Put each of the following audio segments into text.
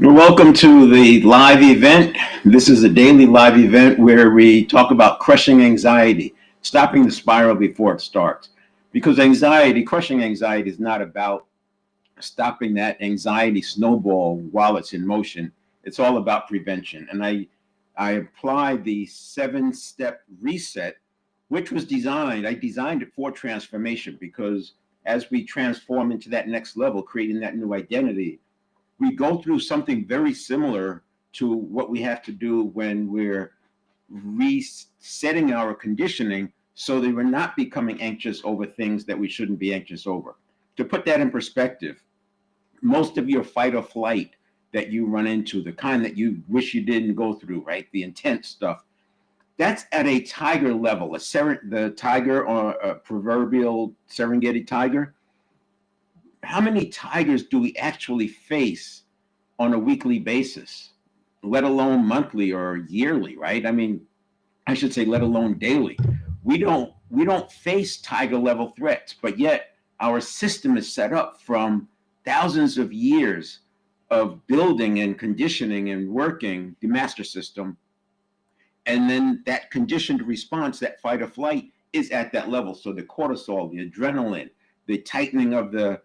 Welcome to the live event. This is a daily live event where we talk about crushing anxiety, stopping the spiral before it starts. Because crushing anxiety is not about stopping that anxiety snowball while it's in motion. It's all about prevention. And I applied the 7-step reset, which was I designed it for transformation because as we transform into that next level, creating that new identity, we go through something very similar to what we have to do when we're resetting our conditioning so that we're not becoming anxious over things that we shouldn't be anxious over. To put that in perspective, most of your fight or flight that you run into, the kind that you wish you didn't go through, right? The intense stuff, that's at a tiger level. The tiger or a proverbial Serengeti tiger, how many tigers do we actually face on a weekly basis, let alone monthly or yearly, right? I mean, I should say, let alone daily. We don't face tiger level threats, but yet our system is set up from thousands of years of building and conditioning and working the master system. And then that conditioned response, that fight or flight, is at that level. So the cortisol, the adrenaline, the tightening of the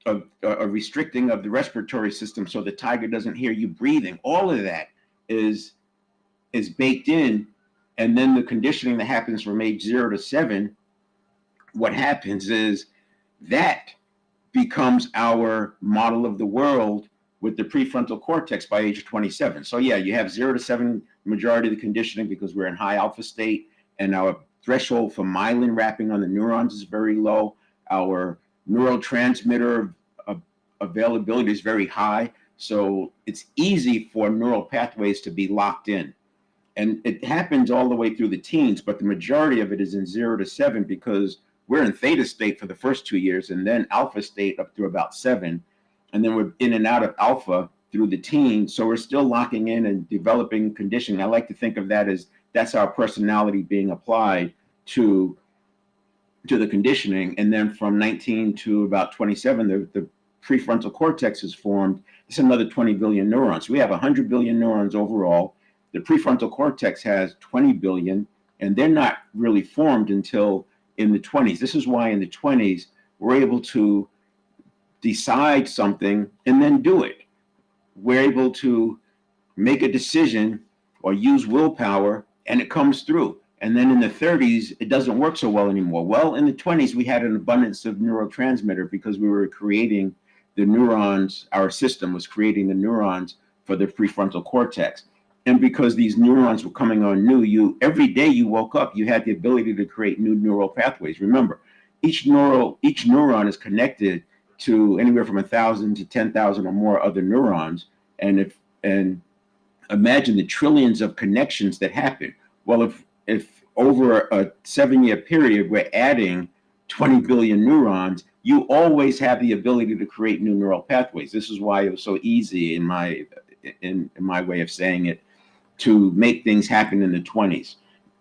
a restricting of the respiratory system so the tiger doesn't hear you breathing. All of that is baked in. And then the conditioning that happens from age 0 to 7, what happens is that becomes our model of the world with the prefrontal cortex by age 27. So yeah, you have 0 to 7 majority of the conditioning because we're in high alpha state and our threshold for myelin wrapping on the neurons is very low. Our neurotransmitter availability is very high. So it's easy for neural pathways to be locked in. And it happens all the way through the teens, but the majority of it is in 0 to 7 because we're in theta state for the first 2 years and then alpha state up through about 7. And then we're in and out of alpha through the teens. So we're still locking in and developing conditioning. I like to think of that as that's our personality being applied to the conditioning. And then from 19 to about 27, the prefrontal cortex is formed. It's another 20 billion neurons. We have 100 billion neurons overall. The prefrontal cortex has 20 billion, and they're not really formed until in the 20s. This is why in the 20s, we're able to decide something and then do it. We're able to make a decision or use willpower, and it comes through. And then in the 30s, it doesn't work so well anymore. Well, in the 20s, we had an abundance of neurotransmitter because we were creating the neurons. Our system was creating the neurons for the prefrontal cortex. And because these neurons were coming on new, every day you woke up, you had the ability to create new neural pathways. Remember, each neuron is connected to anywhere from 1,000 to 10,000 or more other neurons. And imagine the trillions of connections that happen. Well, if over a 7-year period, we're adding 20 billion neurons, you always have the ability to create new neural pathways. This is why it was so easy in my way of saying it, to make things happen in the 20s.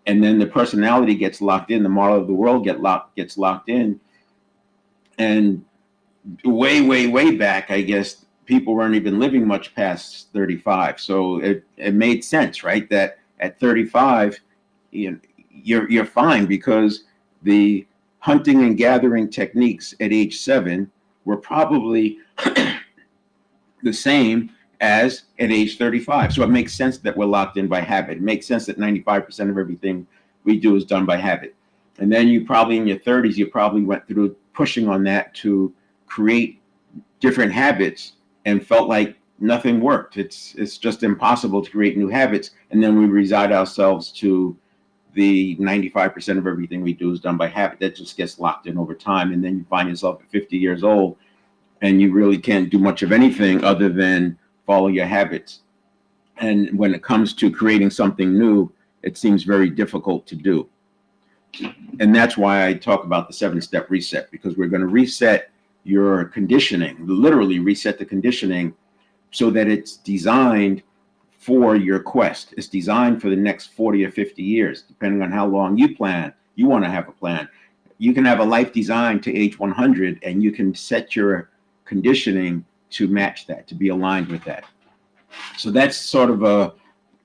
And then the personality gets locked in, the model of the world gets locked in. And way back, I guess people weren't even living much past 35. So it made sense, right? That at 35, you're fine because the hunting and gathering techniques at age 7 were probably the same as at age 35. So it makes sense that we're locked in by habit. It makes sense that 95% of everything we do is done by habit. And then you probably in your 30s, you probably went through pushing on that to create different habits and felt like nothing worked. It's just impossible to create new habits. And then we resign ourselves to the 95% of everything we do is done by habit. That just gets locked in over time. And then you find yourself at 50 years old and you really can't do much of anything other than follow your habits. And when it comes to creating something new, it seems very difficult to do. And that's why I talk about the 7-step reset, because we're going to reset your conditioning, literally reset the conditioning so that it's designed for your quest. It's designed for the next 40 or 50 years, depending on how long you plan. You want to have a plan. You can have a life designed to age 100, and you can set your conditioning to match that, to be aligned with that. So that's sort of a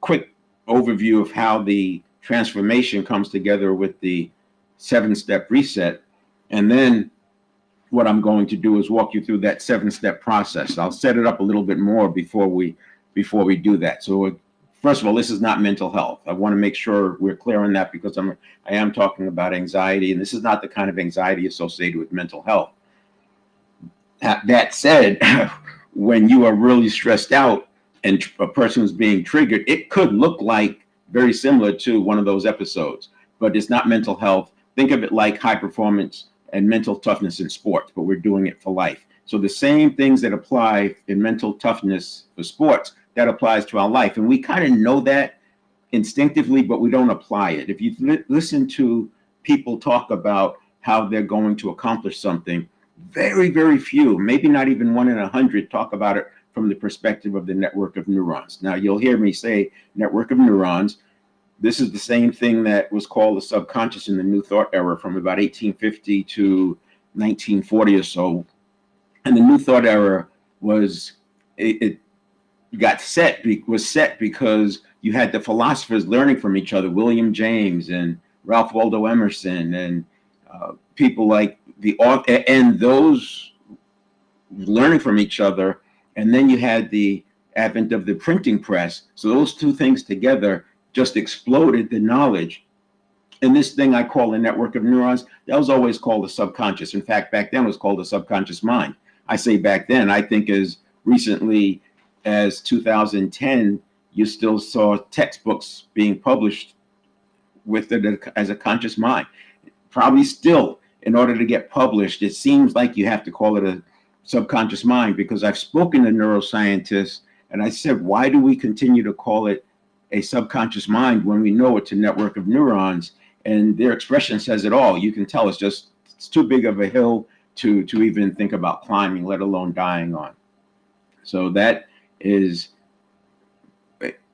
quick overview of how the transformation comes together with the 7-step reset. And then what I'm going to do is walk you through that 7-step process. I'll set it up a little bit more before we do that. So first of all, this is not mental health. I want to make sure we're clear on that, because I am talking about anxiety, and this is not the kind of anxiety associated with mental health. That said, when you are really stressed out and a person is being triggered, it could look like very similar to one of those episodes, but it's not mental health. Think of it like high performance and mental toughness in sports, but we're doing it for life. So the same things that apply in mental toughness for sports, that applies to our life. And we kind of know that instinctively, but we don't apply it. If you listen to people talk about how they're going to accomplish something, very, very few, maybe not even 1 in 100, talk about it from the perspective of the network of neurons. Now, you'll hear me say network of neurons. This is the same thing that was called the subconscious in the New Thought era from about 1850 to 1940 or so. And the New Thought era was set because you had the philosophers learning from each other, William James and Ralph Waldo Emerson, and people like and those learning from each other. And then you had the advent of the printing press. So those two things together just exploded the knowledge. And this thing I call the network of neurons, that was always called the subconscious. In fact, back then it was called the subconscious mind. I say back then, I think as recently as 2010, you still saw textbooks being published with it as a conscious mind. Probably still, in order to get published, it seems like you have to call it a subconscious mind, because I've spoken to neuroscientists and I said, why do we continue to call it a subconscious mind when we know it's a network of neurons? And their expression says it all. You can tell it's too big of a hill to even think about climbing, let alone dying on. So that is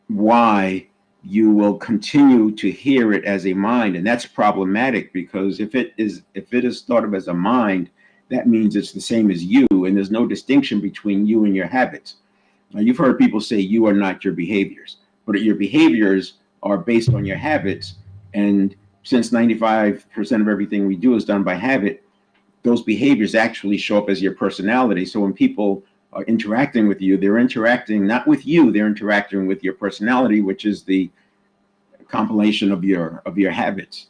why you will continue to hear it as a mind, and that's problematic, because if it is thought of as a mind, that means it's the same as you, and there's no distinction between you and your habits. Now, you've heard people say you are not your behaviors, but your behaviors are based on your habits, and since 95% of everything we do is done by habit, those behaviors actually show up as your personality. So when people are interacting with you, they're interacting not with you, they're interacting with your personality, which is the compilation of your habits.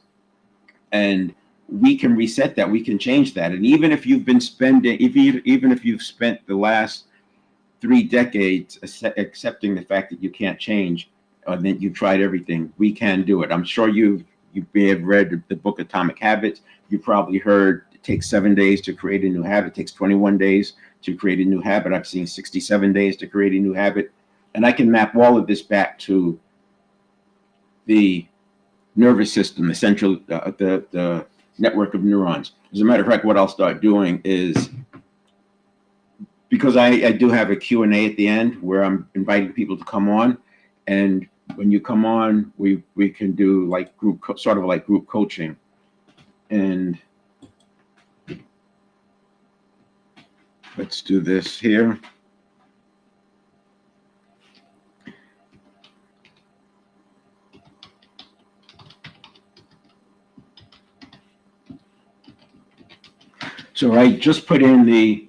And we can reset that, we can change that. And even if you've been spending, even if you've spent the last 3 decades accepting the fact that you can't change, that you've tried everything, we can do it. I'm sure you may have read the book Atomic Habits. You probably heard it takes 7 days to create a new habit. It takes 21 days to create a new habit. I've seen 67 days to create a new habit. And I can map all of this back to the nervous system, the central, the network of neurons. As a matter of fact, what I'll start doing is, because I do have a Q&A at the end where I'm inviting people to come on, and when you come on, we can do like group coaching. And let's do this here. So I just put in the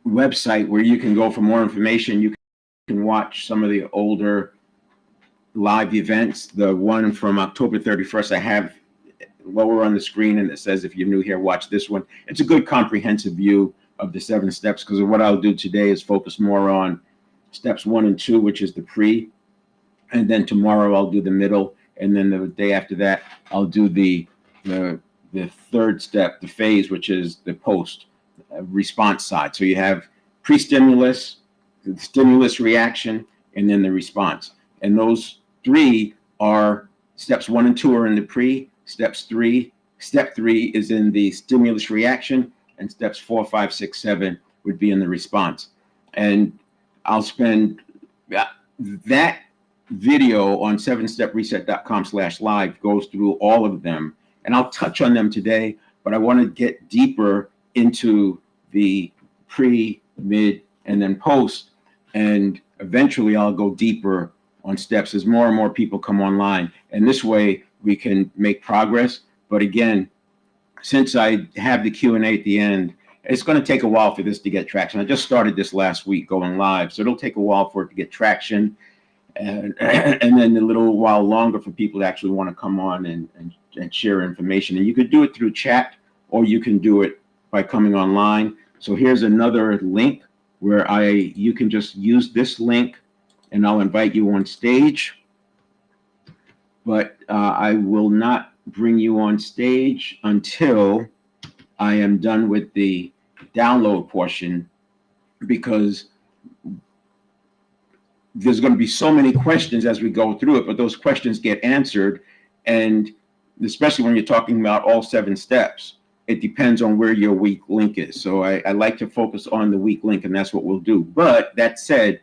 website where you can go for more information. You can watch some of the older live events. The one from October 31st, I have lower on the screen, and it says, if you're new here, watch this one. It's a good comprehensive view of the 7 steps, because what I'll do today is focus more on steps 1 and 2, which is the pre, and then tomorrow I'll do the middle, and then the day after that I'll do the 3rd step, the phase, which is the post response side. So you have pre-stimulus, the stimulus reaction, and then the response. And those 3 are steps 1 and 2 are in the pre, step 3 is in the stimulus reaction, and steps 4, 5, 6, 7 would be in the response. And I'll spend that video on 7stepreset.com/live goes through all of them, and I'll touch on them today, but I want to get deeper into the pre, mid, and then post. And eventually I'll go deeper on steps as more and more people come online. And this way we can make progress. But again, since I have the Q&A at the end, it's going to take a while for this to get traction. I just started this last week going live, so it'll take a while for it to get traction, and then a little while longer for people to actually want to come on and share information. And you could do it through chat, or you can do it by coming online. So here's another link where you can just use this link, and I'll invite you on stage. But I will not bring you on stage until I am done with the download portion, because there's going to be so many questions as we go through it, but those questions get answered. And especially when you're talking about all 7 steps, it depends on where your weak link is. So I like to focus on the weak link, and that's what we'll do. But that said,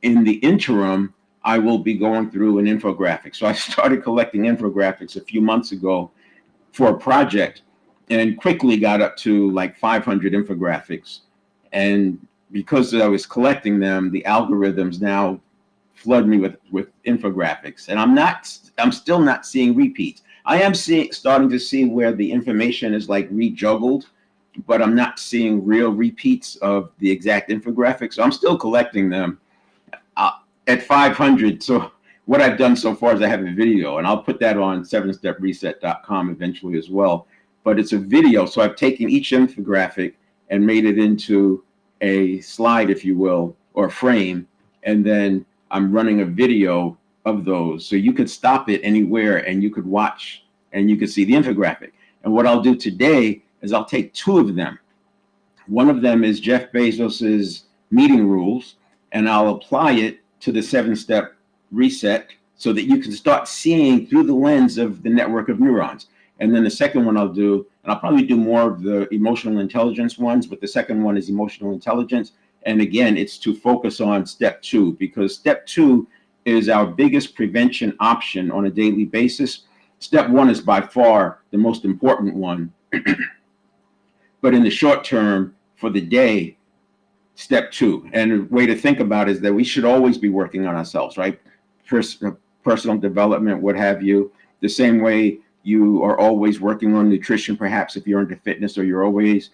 in the interim, I will be going through an infographic. So I started collecting infographics a few months ago for a project, and quickly got up to like 500 infographics. And because I was collecting them, the algorithms now flood me with infographics. And I'm still not seeing repeats. I am starting to see where the information is like rejuggled, but I'm not seeing real repeats of the exact infographics. So I'm still collecting them at 500. So what I've done so far is I have a video, and I'll put that on 7stepreset.com eventually as well. But it's a video. So I've taken each infographic and made it into a slide, if you will, or a frame. And then I'm running a video of those. So you could stop it anywhere and you could watch and you could see the infographic. And what I'll do today is I'll take 2 of them. One of them is Jeff Bezos's meeting rules, and I'll apply it to the 7-step reset so that you can start seeing through the lens of the network of neurons. And then the second one I'll do, and I'll probably do more of the emotional intelligence ones, but the second one is emotional intelligence. And again, it's to focus on step 2, because step 2 is our biggest prevention option on a daily basis. Step 1 is by far the most important one. But in the short term, for the day, step 2. And a way to think about it is that we should always be working on ourselves, right? Personal development, what have you. The same way you are always working on nutrition, perhaps if you're into fitness, or you're always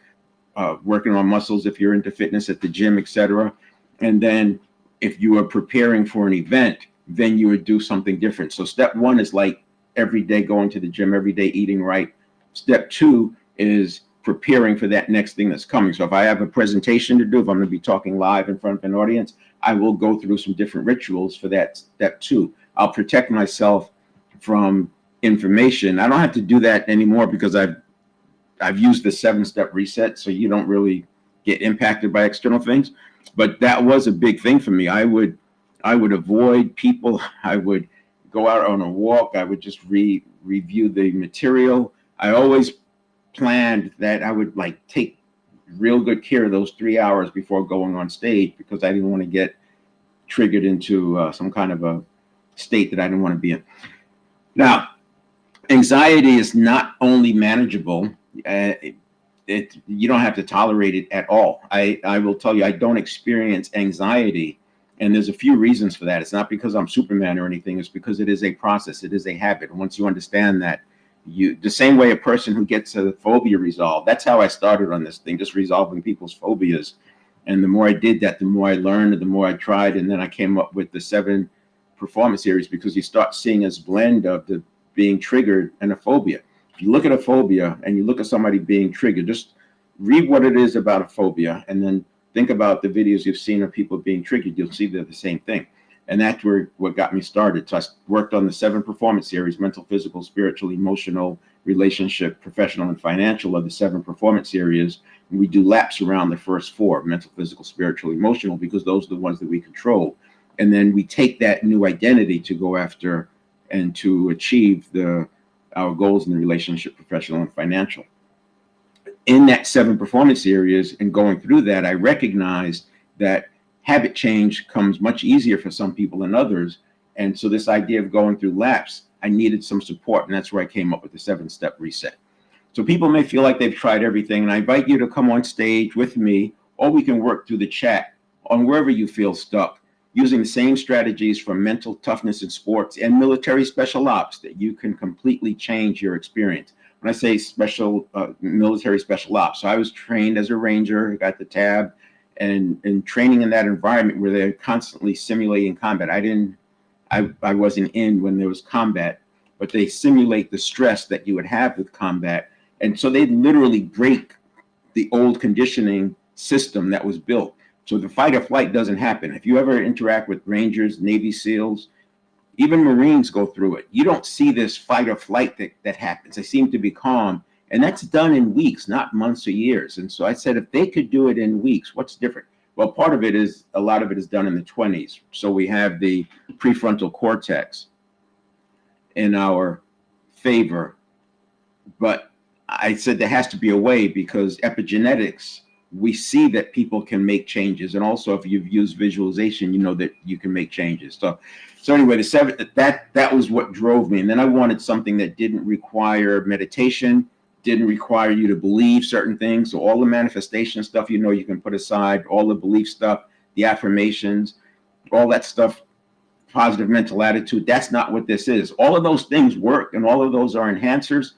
working on muscles if you're into fitness at the gym, etc. And then if you are preparing for an event, then you would do something different. So step 1 is like every day going to the gym, every day eating right. Step 2 is preparing for that next thing that's coming. So if I have a presentation to do, if I'm going to be talking live in front of an audience, I will go through some different rituals for that step 2. I'll protect myself from information. I don't have to do that anymore because I've used the 7-step reset, so you don't really get impacted by external things. But that was a big thing for me. I would avoid people. I would go out on a walk. I would just review the material. I always planned that I would like take real good care of those 3 hours before going on stage, because I didn't want to get triggered into some kind of a state that I didn't want to be in. Now, anxiety is not only manageable, you don't have to tolerate it at all. I will tell you, I don't experience anxiety, and there's a few reasons for that. It's not because I'm Superman or anything. It's because it is a process. It is a habit. And once you understand that, the same way a person who gets a phobia resolved, that's how I started on this thing, just resolving people's phobias. And the more I did that, the more I learned, and the more I tried. And then I came up with the 7 performance series, because you start seeing this blend of the being triggered and a phobia. If you look at a phobia and you look at somebody being triggered, just read what it is about a phobia, and then think about the videos you've seen of people being triggered. You'll see they're the same thing. And that's what got me started. So I worked on the 7 performance series: mental, physical, spiritual, emotional, relationship, professional, and financial of the 7 performance series. And we do laps around the first 4: mental, physical, spiritual, emotional, because those are the ones that we control. And then we take that new identity to go after and to achieve our goals in the relationship, professional, and financial. In that 7 performance areas and going through that, I recognized that habit change comes much easier for some people than others. And so this idea of going through laps, I needed some support, and that's where I came up with the 7-step reset. So people may feel like they've tried everything, and I invite you to come on stage with me, or we can work through the chat on wherever you feel stuck, using the same strategies from mental toughness in sports and military special ops that you can completely change your experience. When I say military special ops, so I was trained as a ranger, got the tab, and training in that environment where they're constantly simulating combat. I wasn't in when there was combat, but they simulate the stress that you would have with combat. And so they literally break the old conditioning system that was built. So the fight or flight doesn't happen. If you ever interact with Rangers, Navy SEALs, even Marines go through it. You don't see this fight or flight that happens. They seem to be calm. And that's done in weeks, not months or years. And so I said, if they could do it in weeks, what's different? Well, part of it is, a lot of it is done in the 20s. So we have the prefrontal cortex in our favor. But I said there has to be a way, because epigenetics, we see that people can make changes. And also, if you've used visualization, you know that you can make changes. So anyway, that was what drove me. And then I wanted something that didn't require meditation, didn't require you to believe certain things. So all the manifestation stuff, you can put aside, all the belief stuff, the affirmations, all that stuff, positive mental attitude. That's not what this is. All of those things work, and all of those are enhancers,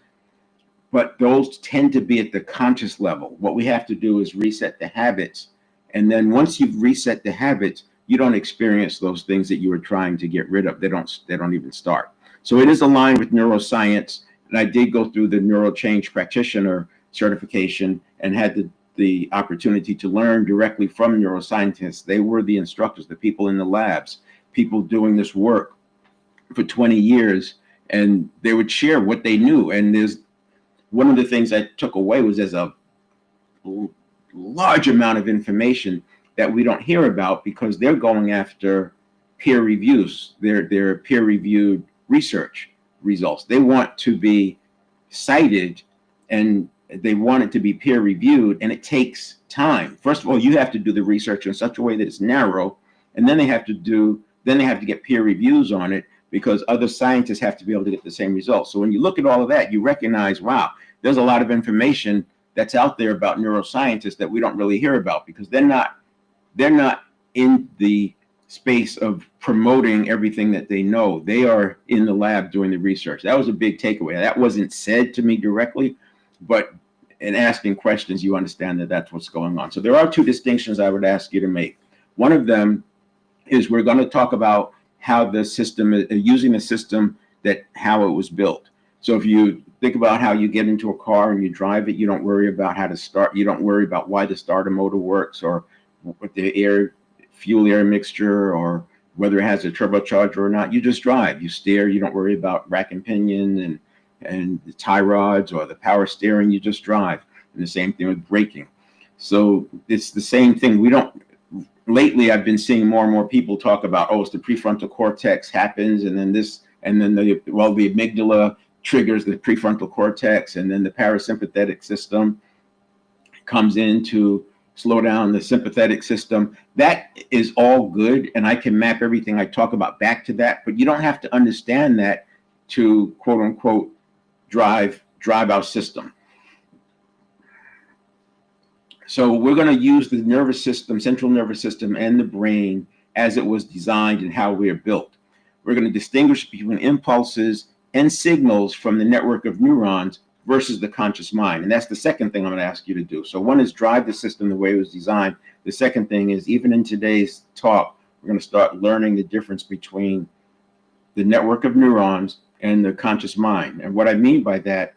but those tend to be at the conscious level. What we have to do is reset the habits. And then once you've reset the habits, you don't experience those things that you were trying to get rid of. They don't even start. So it is aligned with neuroscience. And I did go through the Neuro Change Practitioner certification and had the opportunity to learn directly from neuroscientists. They were the instructors, the people in the labs, people doing this work for 20 years, and they would share what they knew. And there's one of the things I took away was there's a large amount of information that we don't hear about, because they're going after peer reviews. They're peer-reviewed research results. They want to be cited, and they want it to be peer-reviewed, and it takes time. First of all, you have to do the research in such a way that it's narrow, and then they have to get peer reviews on it, because other scientists have to be able to get the same results. So when you look at all of that, you recognize, wow, there's a lot of information that's out there about neuroscientists that we don't really hear about, because they're not in the space of promoting everything that they know. They are in the lab doing the research. That was a big takeaway. That wasn't said to me directly, but in asking questions, you understand that that's what's going on. So there are two distinctions I would ask you to make. One of them is, we're going to talk about how the system, using the system, how it was built. So if you think about how you get into a car and you drive it, you don't worry about how to start. You don't worry about why the starter motor works, or what the fuel air mixture, or whether it has a turbocharger or not. You just drive, you steer. You don't worry about rack and pinion and the tie rods or the power steering. You just drive. And the same thing with braking. So it's the same thing. Lately, I've been seeing more and more people talk about, it's the prefrontal cortex happens, and then the amygdala triggers the prefrontal cortex, and then the parasympathetic system comes in to slow down the sympathetic system. That is all good, and I can map everything I talk about back to that, but you don't have to understand that to, quote unquote, drive our system. So we're going to use the nervous system, central nervous system, and the brain as it was designed and how we are built. We're going to distinguish between impulses and signals from the network of neurons versus the conscious mind. And that's the second thing I'm going to ask you to do. So one is drive the system the way it was designed. The second thing is, even in today's talk, we're going to start learning the difference between the network of neurons and the conscious mind. And what I mean by that,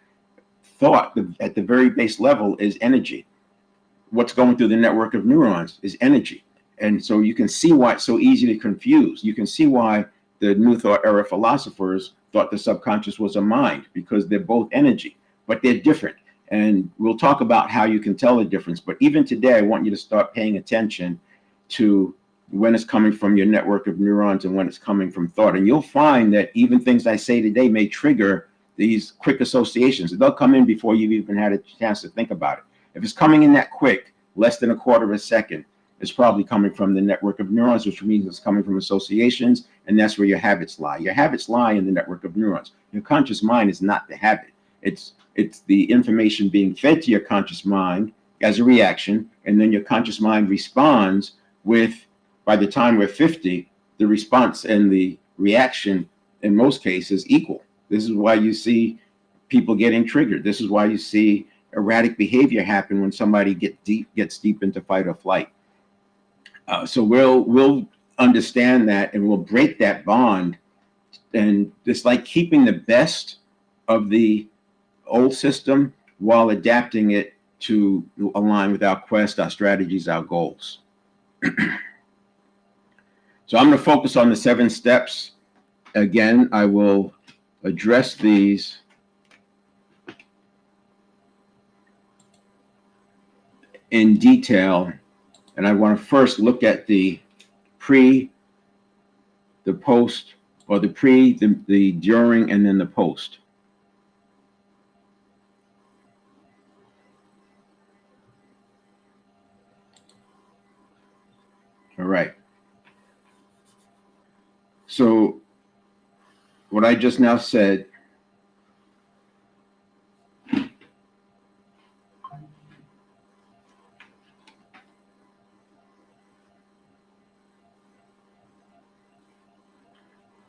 thought at the very base level is energy. What's going through the network of neurons is energy. And so you can see why it's so easy to confuse. You can see why the New Thought era philosophers thought the subconscious was a mind, because they're both energy, but they're different. And we'll talk about how you can tell the difference. But even today, I want you to start paying attention to when it's coming from your network of neurons and when it's coming from thought. And you'll find that even things I say today may trigger these quick associations. They'll come in before you've even had a chance to think about it. If it's coming in that quick, less than a quarter of a second, it's probably coming from the network of neurons, which means it's coming from associations, and that's where your habits lie. Your habits lie in the network of neurons. Your conscious mind is not the habit. It's the information being fed to your conscious mind as a reaction, and then your conscious mind responds with, by the time we're 50, the response and the reaction in most cases equal. This is why you see people getting triggered. This is why you see erratic behavior happen when somebody gets deep into fight or flight. So we'll understand that, and we'll break that bond. And it's like keeping the best of the old system while adapting it to align with our quest, our strategies, our goals. So I'm going to focus on the 7 steps. Again, I will address these in detail. And I want to first look at the pre, the post, or the pre, the during, and then the post. All right. So what I just now said, let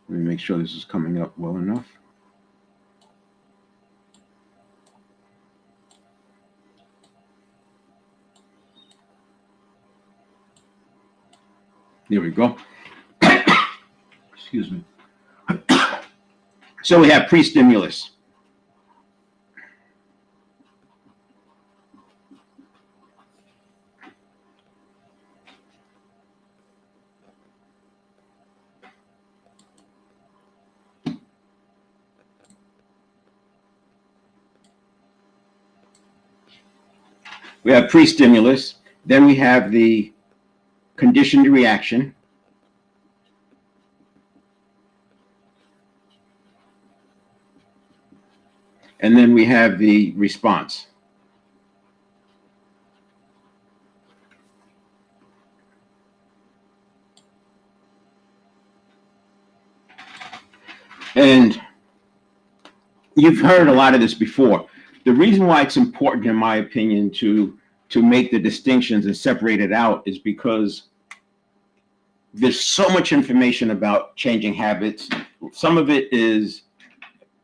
me make sure this is coming up well enough. There we go. Excuse me. So we have pre-stimulus. We have pre-stimulus. Then we have the conditioned reaction. And then we have the response. And you've heard a lot of this before. The reason why it's important, in my opinion, to make the distinctions and separate it out is because there's so much information about changing habits. Some of it is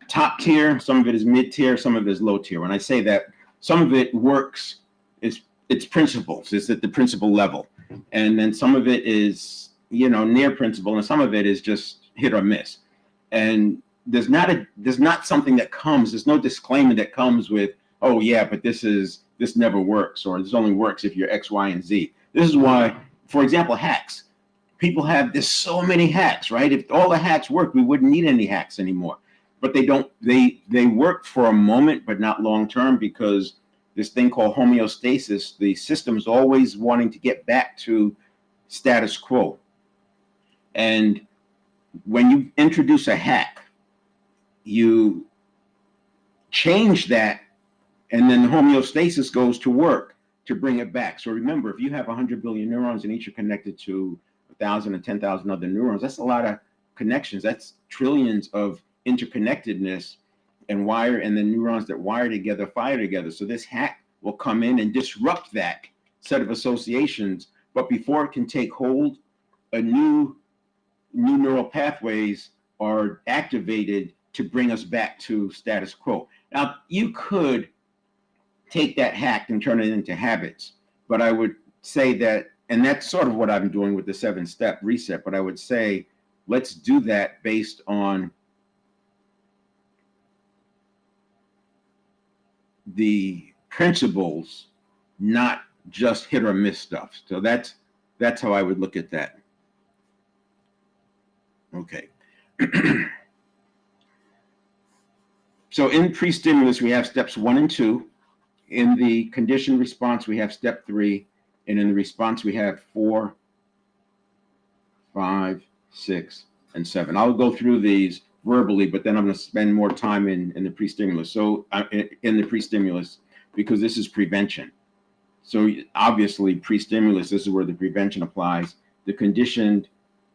top tier, some of it is mid tier, some of it is low tier. When I say that, some of it works, it's principles, it's at the principle level. And then some of it is, near principle, and some of it is just hit or miss. And there's not something that comes, there's no disclaimer that comes with, oh yeah, but this never works, or this only works if you're X, Y, and Z. This is why, for example, hacks. People there's so many hacks, right? If all the hacks worked, we wouldn't need any hacks anymore. But they don't, they work for a moment, but not long term, because this thing called homeostasis, the system's always wanting to get back to status quo. And when you introduce a hack, you change that, and then the homeostasis goes to work to bring it back. So remember, if you have 100 billion neurons and each are connected to 1,000 and 10,000 other neurons, that's a lot of connections. That's trillions of interconnectedness and the neurons that wire together fire together. So this hack will come in and disrupt that set of associations. But before it can take hold, a new neural pathways are activated to bring us back to status quo. Now, you could take that hack and turn it into habits, but I would say that, and that's sort of what I'm doing with the 7-step reset, but I would say, let's do that based on the principles, not just hit or miss stuff. So that's how I would look at that. Okay. So in pre-stimulus, we have steps 1 and 2. In the conditioned response, we have step 3. And in the response, we have 4, 5, 6, and 7. I'll go through these verbally, but then I'm going to spend more time in the pre-stimulus. So in the pre-stimulus, because this is prevention. So obviously pre-stimulus, this is where the prevention applies. The conditioned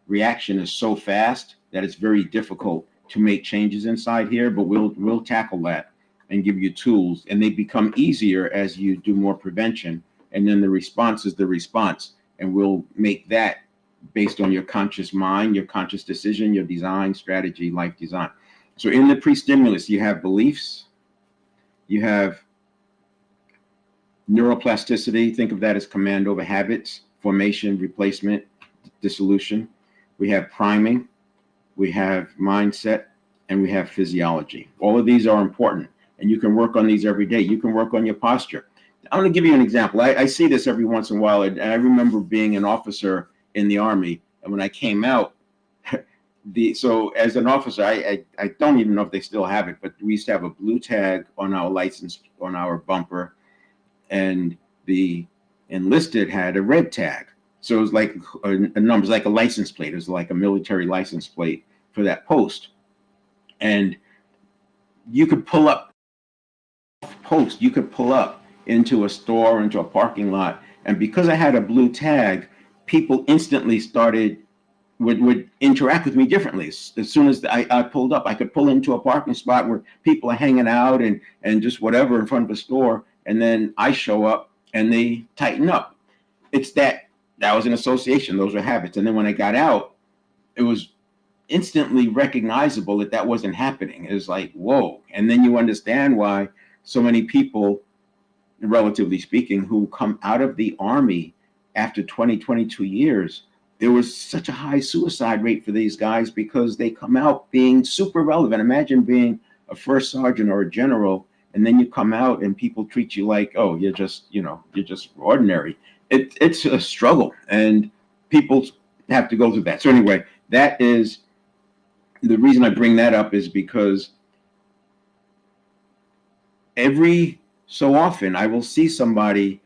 reaction is so fast that it's very difficult to make changes inside here, but we'll tackle that. and give you tools, and they become easier as you do more prevention. And then the response is the response, and we'll make that based on your conscious mind, your conscious decision, your design strategy, life design. So in the pre-stimulus, you have beliefs, you have neuroplasticity. Think of that as command over habits, formation, replacement, dissolution. We have priming, we have mindset, and we have physiology. All of these are important, and you can work on these every day. You can work on your posture. I'm going to give you an example. I see this every once in a while, and I remember being an officer in the Army, and when I came out, so as an officer, I don't even know if they still have it, but we used to have a blue tag on our license, on our bumper, and the enlisted had a red tag. So it was like a number, it was like a license plate. It was like a military license plate for that post. And you could pull up into a store, into a parking lot. And because I had a blue tag, people instantly would interact with me differently. As soon as I pulled up, I could pull into a parking spot where people are hanging out and just whatever in front of a store. And then I show up and they tighten up. It's that was an association. Those were habits. And then when I got out, it was instantly recognizable that wasn't happening. It was like, whoa. And then you understand why so many people, relatively speaking, who come out of the Army after 22 years, there was such a high suicide rate for these guys because they come out being super relevant. Imagine being a first sergeant or a general, and then you come out and people treat you like, oh, you're just ordinary. It's a struggle, and people have to go through that. So anyway, that is the reason I bring that up, is because every so often I will see somebody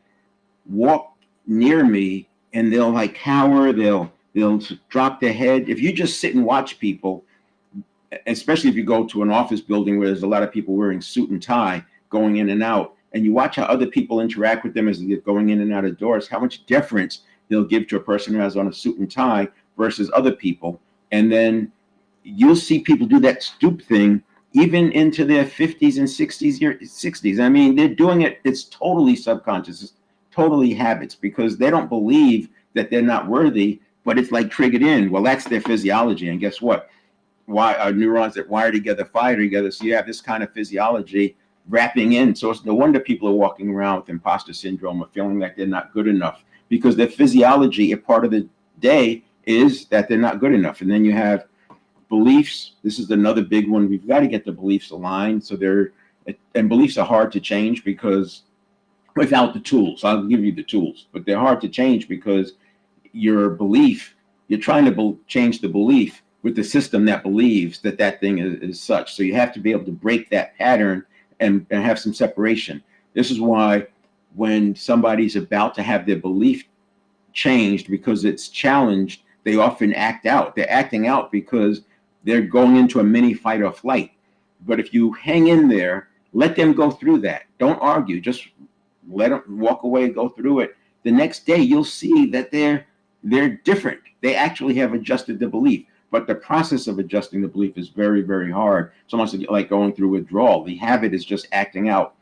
walk near me and they'll like cower, they'll drop their head. If you just sit and watch people, especially if you go to an office building where there's a lot of people wearing suit and tie going in and out, and you watch how other people interact with them as they're going in and out of doors, how much deference they'll give to a person who has on a suit and tie versus other people. And then you'll see people do that stoop thing even into their 50s and 60s. I mean, they're doing it. It's totally subconscious. It's totally habits, because they don't believe that they're not worthy, but it's like triggered in. Well, that's their physiology. And guess what? Why are neurons that wire together fire together? So you have this kind of physiology wrapping in. So it's no wonder people are walking around with imposter syndrome or feeling like they're not good enough, because their physiology, a part of the day, is that they're not good enough. And then you have beliefs. This is another big one. We've got to get the beliefs aligned. And beliefs are hard to change because without the tools, I'll give you the tools, but they're hard to change because your belief, you're trying to change the belief with the system that believes that thing is such. So you have to be able to break that pattern and have some separation. This is why when somebody's about to have their belief changed because it's challenged, they often act out. They're acting out because they're going into a mini fight or flight. But if you hang in there, let them go through that. Don't argue. Just let them walk away and go through it. The next day, you'll see that they're different. They actually have adjusted the belief. But the process of adjusting the belief is very, very hard. It's almost like going through withdrawal. The habit is just acting out.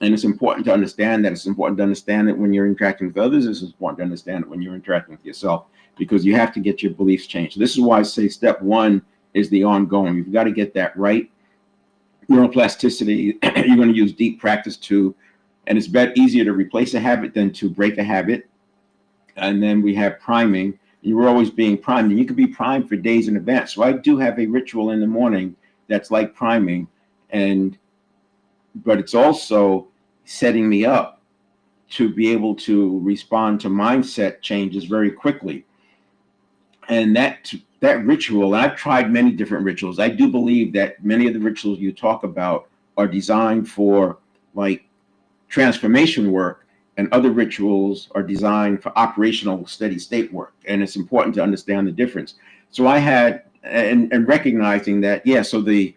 And it's important to understand that. It's important to understand it when you're interacting with others. It's important to understand it when you're interacting with yourself, because you have to get your beliefs changed. This is why I say step one is the ongoing. You've got to get that right. Neuroplasticity, you're going to use deep practice and it's easier to replace a habit than to break a habit. And then we have priming. You're always being primed, and you can be primed for days in advance. So I do have a ritual in the morning that's like priming, but it's also setting me up to be able to respond to mindset changes very quickly. And that ritual, and I've tried many different rituals. I do believe that many of the rituals you talk about are designed for like transformation work, and other rituals are designed for operational steady state work. And it's important to understand the difference. So I had, and recognizing that, so the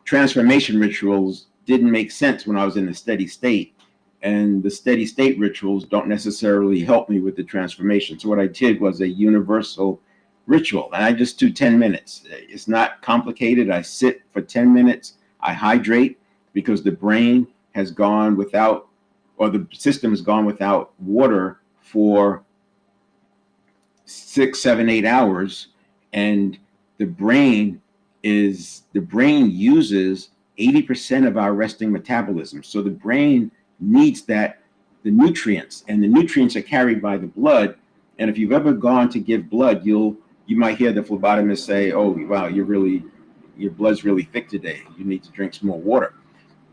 transformation rituals didn't make sense when I was in the steady state, and the steady state rituals don't necessarily help me with the transformation. So what I did was a universal ritual, and I just do 10 minutes. It's not complicated. I sit for 10 minutes, I hydrate, because the brain has gone without, or the system has gone without water for 6, 7, 8 hours. And the brain uses 80% of our resting metabolism. So the brain needs the nutrients, and the nutrients are carried by the blood. And if you've ever gone to give blood, you might hear the phlebotomist say, "Oh, wow, your blood's really thick today. You need to drink some more water."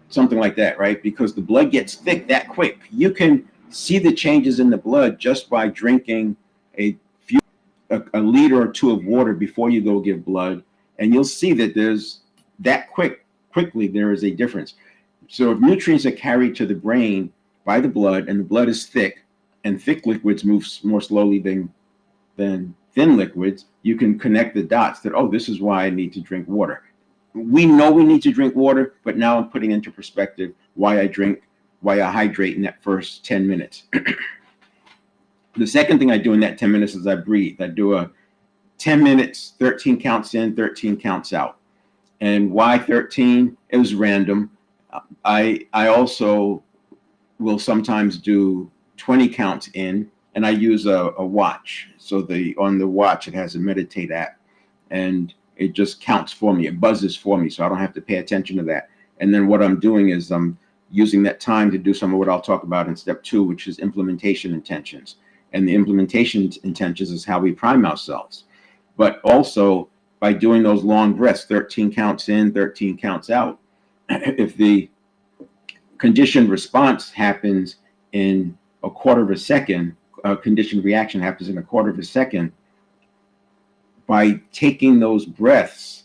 Something like that, right? Because the blood gets thick that quick. You can see the changes in the blood just by drinking a liter or two of water before you go give blood, and you'll see that there's quickly there is a difference. So if nutrients are carried to the brain by the blood, and the blood is thick, and thick liquids move more slowly than thin liquids, you can connect the dots that, oh, this is why I need to drink water. We know we need to drink water, but now I'm putting into perspective why I hydrate in that first 10 minutes. The second thing I do in that 10 minutes is I breathe. I do a 10 minutes, 13 counts in, 13 counts out. And why 13? It was random. I also will sometimes do 20 counts in, and I use a watch. So on the watch, it has a meditate app, and it just counts for me. It buzzes for me, so I don't have to pay attention to that. And then what I'm doing is I'm using that time to do some of what I'll talk about in step 2, which is implementation intentions. And the implementation intentions is how we prime ourselves. But also by doing those long breaths, 13 counts in, 13 counts out, if the conditioned response happens in a quarter of a second, conditioned reaction happens in a quarter of a second, by taking those breaths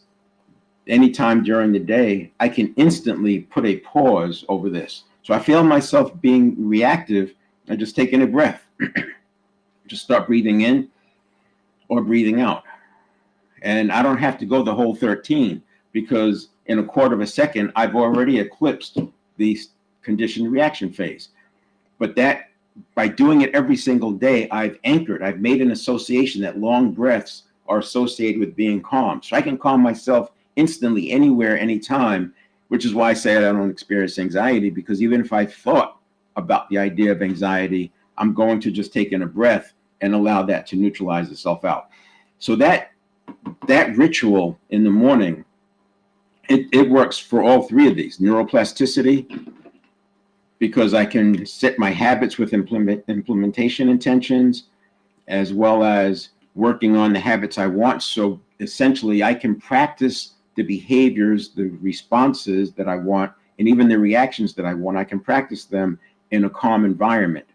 anytime during the day, I can instantly put a pause over this. So I feel myself being reactive, I just taking a breath. Just start breathing in or breathing out. And I don't have to go the whole 13, because in a quarter of a second, I've already eclipsed the conditioned reaction phase. But that, by doing it every single day, I've made an association that long breaths are associated with being calm. So I can calm myself instantly, anywhere, anytime, which is why I say I don't experience anxiety, because even if I thought about the idea of anxiety, I'm going to just take in a breath and allow that to neutralize itself out. So that ritual in the morning, it works for all 3 of these. Neuroplasticity, because I can set my habits with implementation intentions, as well as working on the habits I want. So essentially, I can practice the behaviors, the responses that I want, and even the reactions that I want. I can practice them in a calm environment.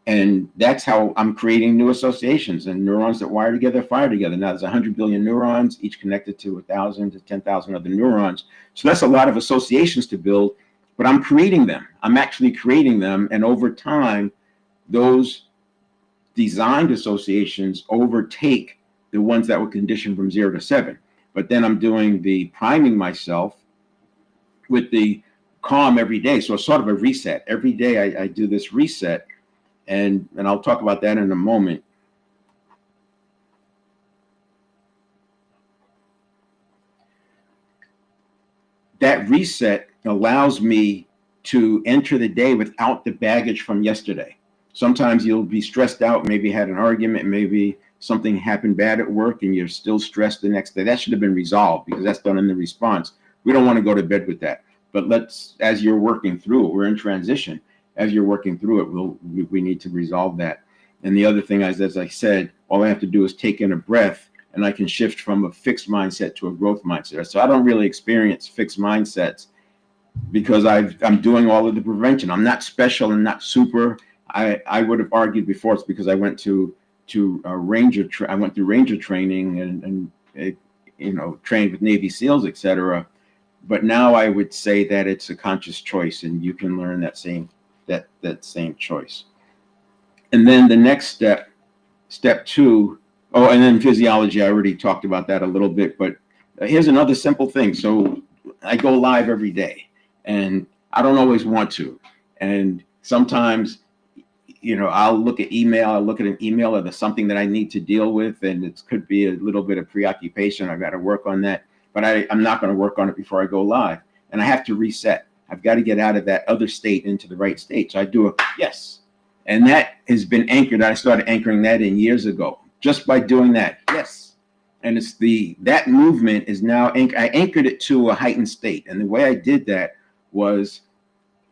And that's how I'm creating new associations, and neurons that wire together fire together. Now there's 100 billion neurons, each connected to 1,000 to 10,000 other neurons. So that's a lot of associations to build, but I'm creating them. I'm actually creating them. And over time, those designed associations overtake the ones that were conditioned from 0 to 7. But then I'm doing the priming myself with the calm every day. So it's sort of a reset. Every day I do this reset. And I'll talk about that in a moment. That reset allows me to enter the day without the baggage from yesterday. Sometimes you'll be stressed out, maybe had an argument, maybe something happened bad at work, and you're still stressed the next day. That should have been resolved, because that's done in the response. We don't want to go to bed with that. But as you're working through it, we're in transition. As you're working through it, we need to resolve that. And the other thing is, as I said, all I have to do is take in a breath, and I can shift from a fixed mindset to a growth mindset. So I don't really experience fixed mindsets, because I'm doing all of the prevention. I'm not special and not super. I would have argued before it's because I went to Ranger training and trained with Navy SEALs, etc. But now I would say that it's a conscious choice, and you can learn that same choice. And then the next step 2, and then physiology, I already talked about that a little bit, but here's another simple thing. So I go live every day, and I don't always want to. And sometimes, I'll look at an email, or there's something that I need to deal with, and it could be a little bit of preoccupation. I've got to work on that, but I'm not going to work on it before I go live. and I have to reset. I've got to get out of that other state into the right state. So I do a yes. And that has been anchored. I started anchoring that in years ago, just by doing that. Yes. And it's that movement is now, I anchored it to a heightened state. And the way I did that was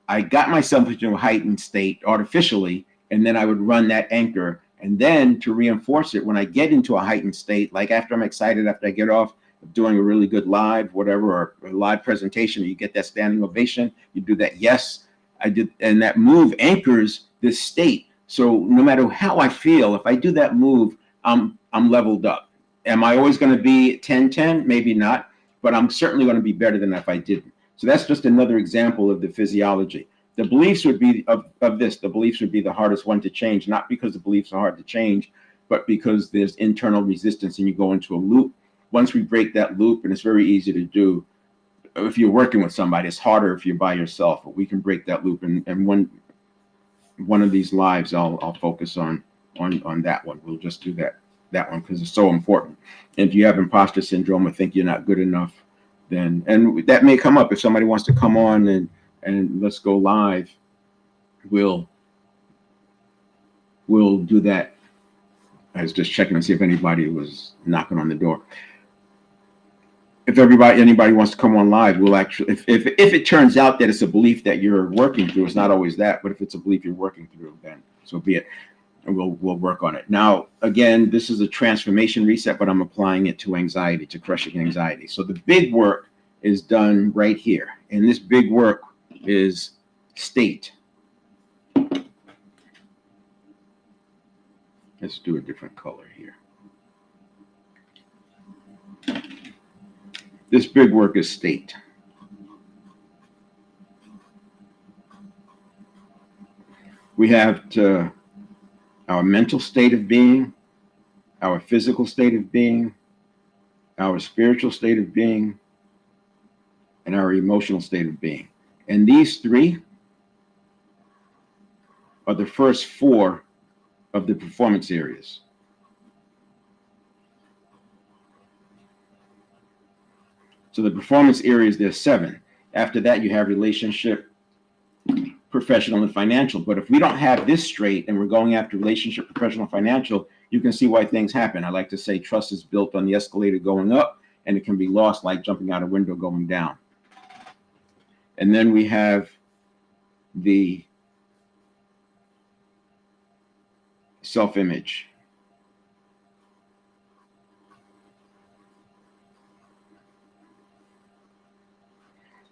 I got myself into a heightened state artificially, and then I would run that anchor. And then to reinforce it, when I get into a heightened state, like after I'm excited, after I get off doing a really good live, whatever, or a live presentation, you get that standing ovation, you do that yes, I did, and that move anchors this state. So no matter how I feel, if I do that move, I'm leveled up. Am I always going to be 10-10? Maybe not, but I'm certainly going to be better than if I didn't. So that's just another example of the physiology. The beliefs would be of this. The beliefs would be the hardest one to change, not because the beliefs are hard to change, but because there's internal resistance and you go into a loop. Once we break that loop, and it's very easy to do if you're working with somebody, it's harder if you're by yourself, but we can break that loop. And one of these lives, I'll focus on that one. We'll just do that one because it's so important. And if you have imposter syndrome or think you're not good enough, then, and that may come up if somebody wants to come on and let's go live, we'll do that. I was just checking to see if anybody was knocking on the door. If anybody wants to come on live, we'll actually, if it turns out that it's a belief that you're working through, it's not always that, but if it's a belief you're working through, then so be it. And we'll work on it. Now, again, this is a transformation reset, but I'm applying it to anxiety, to crushing anxiety. So the big work is done right here. And this big work is state. Let's do a different color here. This big work is state. We have our mental state of being, our physical state of being, our spiritual state of being, and our emotional state of being. And these three are the first four of the performance areas. So the performance areas, there's 7. After that, you have relationship, professional, and financial. But if we don't have this straight and we're going after relationship, professional, financial, you can see why things happen. I like to say trust is built on the escalator going up, and it can be lost like jumping out a window going down. And then we have the self-image.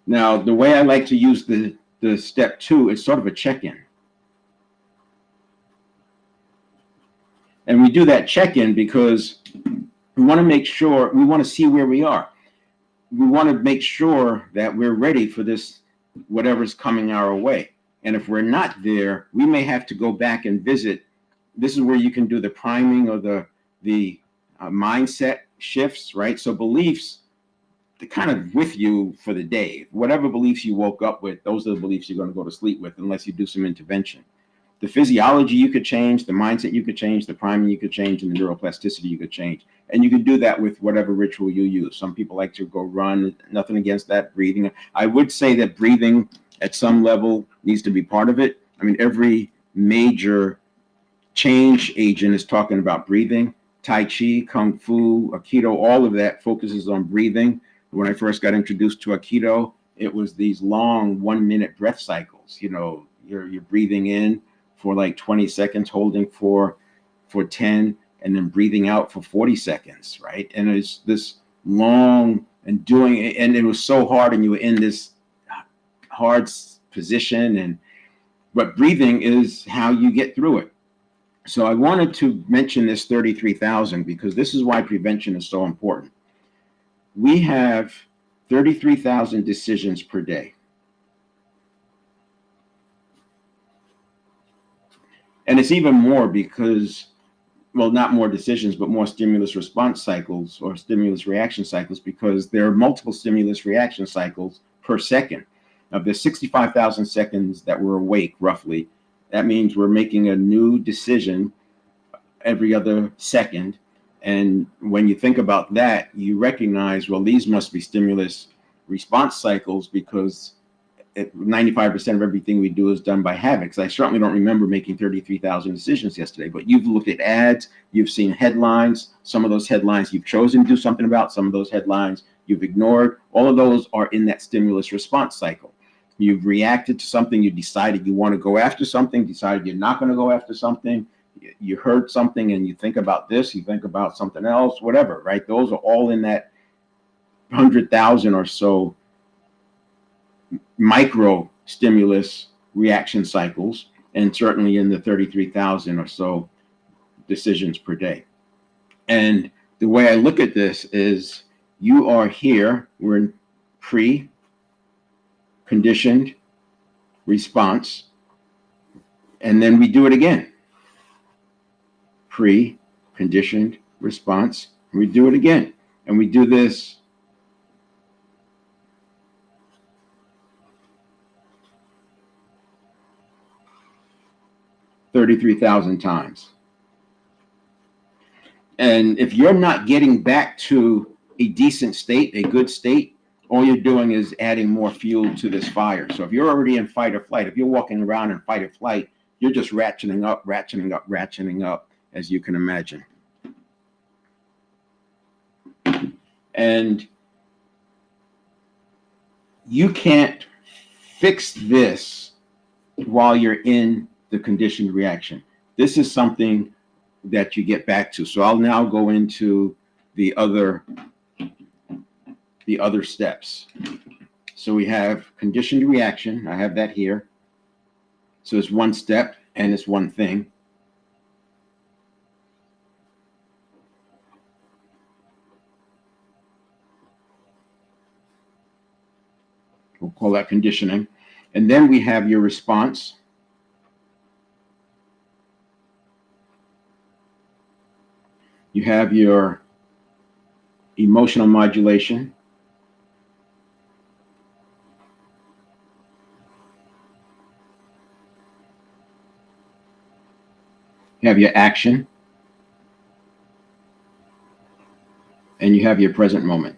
Now, the way I like to use the step 2 is sort of a check-in. And we do that check-in because we want to make sure, we want to see where we are. We want to make sure that we're ready for this, whatever's coming our way. And if we're not there, we may have to go back and visit. This is where you can do the priming or the mindset shifts, right? So beliefs, they're kind of with you for the day. Whatever beliefs you woke up with, those are the beliefs you're going to go to sleep with unless you do some intervention. The physiology you could change, the mindset you could change, the priming you could change, and the neuroplasticity you could change. And you can do that with whatever ritual you use. Some people like to go run, nothing against that. Breathing. I would say that breathing at some level needs to be part of it. I mean, every major change agent is talking about breathing. Tai Chi, Kung Fu, Aikido, all of that focuses on breathing. When I first got introduced to Aikido, it was these long 1-minute breath cycles. You know, you're breathing in for like 20 seconds, holding for 10, and then breathing out for 40 seconds, right? And it's this long and doing it, and it was so hard, and you were in this hard position, but breathing is how you get through it. So I wanted to mention this 33,000 because this is why prevention is so important. We have 33,000 decisions per day. And it's even more because, well, not more decisions, but more stimulus response cycles or stimulus reaction cycles, because there are multiple stimulus reaction cycles per second. Now, there's 65,000 seconds that we're awake, roughly. That means we're making a new decision every other second. And when you think about that, you recognize, well, these must be stimulus response cycles because 95% of everything we do is done by habit. Because I certainly don't remember making 33,000 decisions yesterday, but you've looked at ads, you've seen headlines. Some of those headlines you've chosen to do something about, some of those headlines you've ignored. All of those are in that stimulus response cycle. You've reacted to something, you decided you want to go after something, decided you're not going to go after something. You heard something and you think about this, you think about something else, whatever, right? Those are all in that 100,000 or so micro stimulus reaction cycles, and certainly in the 33,000 or so decisions per day. And the way I look at this is you are here, we're in pre-conditioned response, and then we do it again. Pre-conditioned response, we do it again. And we do this 33,000 times. And if you're not getting back to a decent state, a good state, all you're doing is adding more fuel to this fire. So if you're already in fight or flight, if you're walking around in fight or flight, you're just ratcheting up, ratcheting up, ratcheting up, as you can imagine. And you can't fix this while you're in the conditioned reaction. This is something that you get back to. So I'll now go into the other steps. So we have conditioned reaction. I have that here. So it's one step and it's one thing. We'll call that conditioning. And then we have your response. You have your emotional modulation. You have your action. And you have your present moment.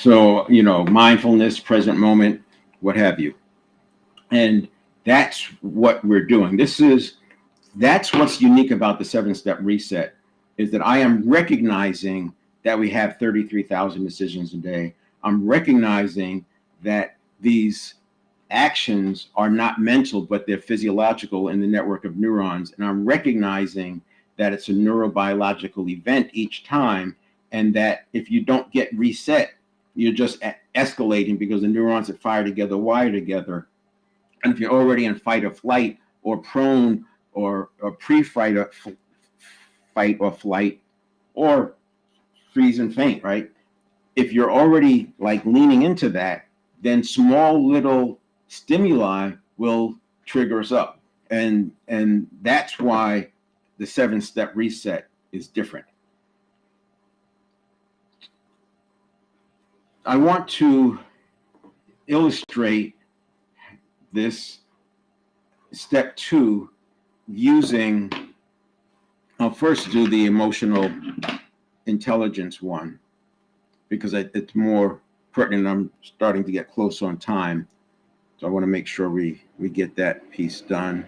So, mindfulness, present moment, what have you. And that's what we're doing. That's what's unique about the 7-step reset, is that I am recognizing that we have 33,000 decisions a day. I'm recognizing that these actions are not mental, but they're physiological in the network of neurons. And I'm recognizing that it's a neurobiological event each time, and that if you don't get reset, you're just escalating because the neurons that fire together wire together. And if you're already in fight or flight or prone or pre-fight or fight or flight or freeze and faint, right? If you're already like leaning into that, then small little stimuli will trigger us up. And that's why the 7-step reset is different. I want to illustrate this step 2 using, I'll first do the emotional intelligence one because it's more pertinent. I'm starting to get close on time, so I want to make sure we get that piece done.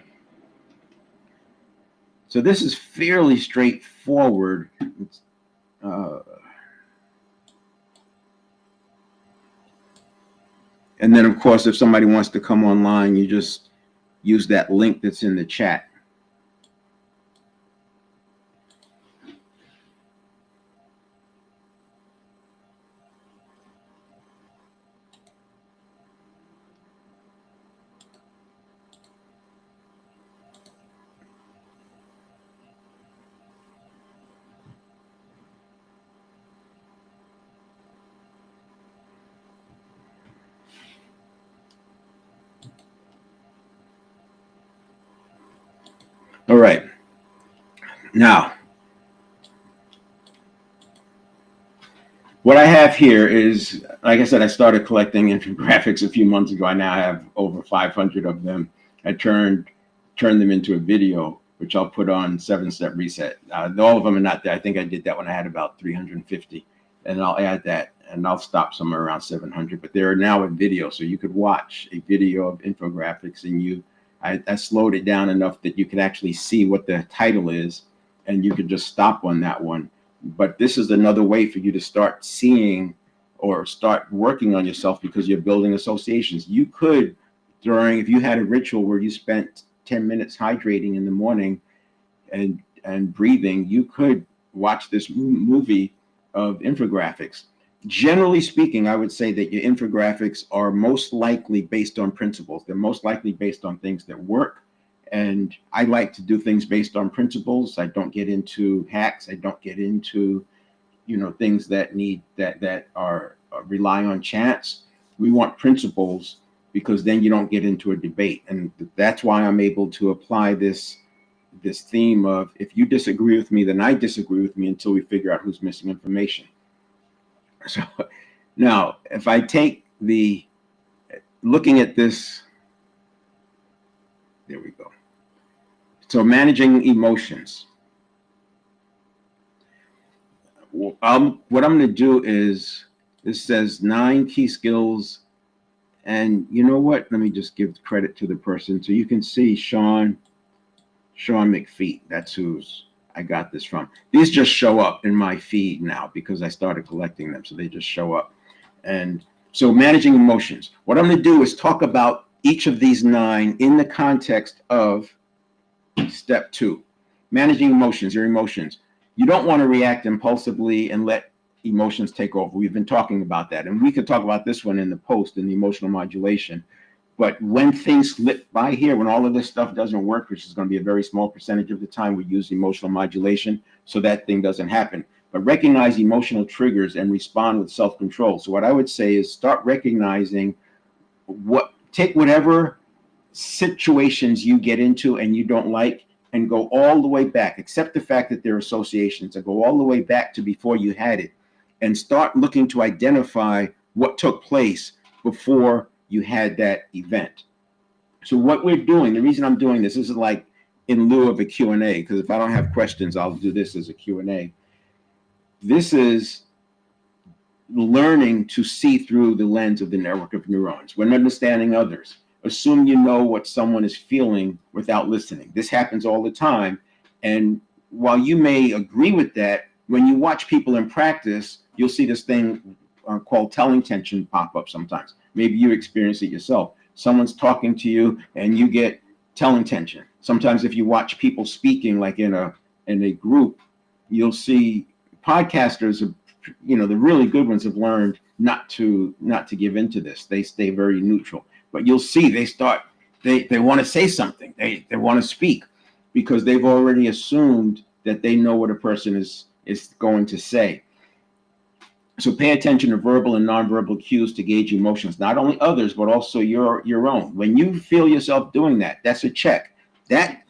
So this is fairly straightforward. And then, of course, if somebody wants to come online, you just use that link that's in the chat. All right. Now, What I have here is, like I said, I started collecting infographics a few months ago. I now have over 500 of them. I turned them into a video, which I'll put on 7-Step Reset. All of them are not there. I think I did that when I had about 350, and I'll add that, and I'll stop somewhere around 700. But they're now a video, so you could watch a video of infographics, and I slowed it down enough that you can actually see what the title is, and you could just stop on that one. But this is another way for you to start seeing or start working on yourself, because you're building associations. You could, if you had a ritual where you spent 10 minutes hydrating in the morning and breathing, you could watch this movie of infographics. Generally speaking, I would say that your infographics are most likely based on principles. They're most likely based on things that work. And I like to do things based on principles. I don't get into hacks. I don't get into, things that are rely on chance. We want principles, because then you don't get into a debate. And that's why I'm able to apply this theme of, if you disagree with me, then I disagree with me, until we figure out who's missing information. So now, if I take looking at this, there we go. So managing emotions. What I'm going to do is, this says 9 key skills. And you know what? Let me just give credit to the person. So you can see Sean McFeet. That's who's I got this from. These just show up in my feed now because I started collecting them. So they just show up. And so managing emotions. What I'm going to do is talk about each of these 9 in the context of step 2, managing emotions, your emotions. You don't want to react impulsively and let emotions take over. We've been talking about that. And we could talk about this one in the post, in the emotional modulation. But when things slip by here, when all of this stuff doesn't work, which is going to be a very small percentage of the time, we use emotional modulation so that thing doesn't happen. But recognize emotional triggers and respond with self-control. So what I would say is, start recognizing take whatever situations you get into and you don't like, and go all the way back, accept the fact that they're associations, and go all the way back to before you had it, and start looking to identify what took place before you had that event. So what we're doing, the reason I'm doing this is like in lieu of a Q&A, because if I don't have questions, I'll do this as a Q&A. This is learning to see through the lens of the network of neurons when understanding others. Assume you know what someone is feeling without listening. This happens all the time. And while you may agree with that, when you watch people in practice, you'll see this thing called telling tension pop up sometimes. Maybe you experience it yourself. Someone's talking to you and you get telling tension. Sometimes if you watch people speaking, like in a group, you'll see podcasters, the really good ones have learned not to give into this. They stay very neutral. But you'll see they want to say something. They want to speak because they've already assumed that they know what a person is going to say. So pay attention to verbal and nonverbal cues to gauge emotions, not only others, but also your own. When you feel yourself doing that, that's a check. That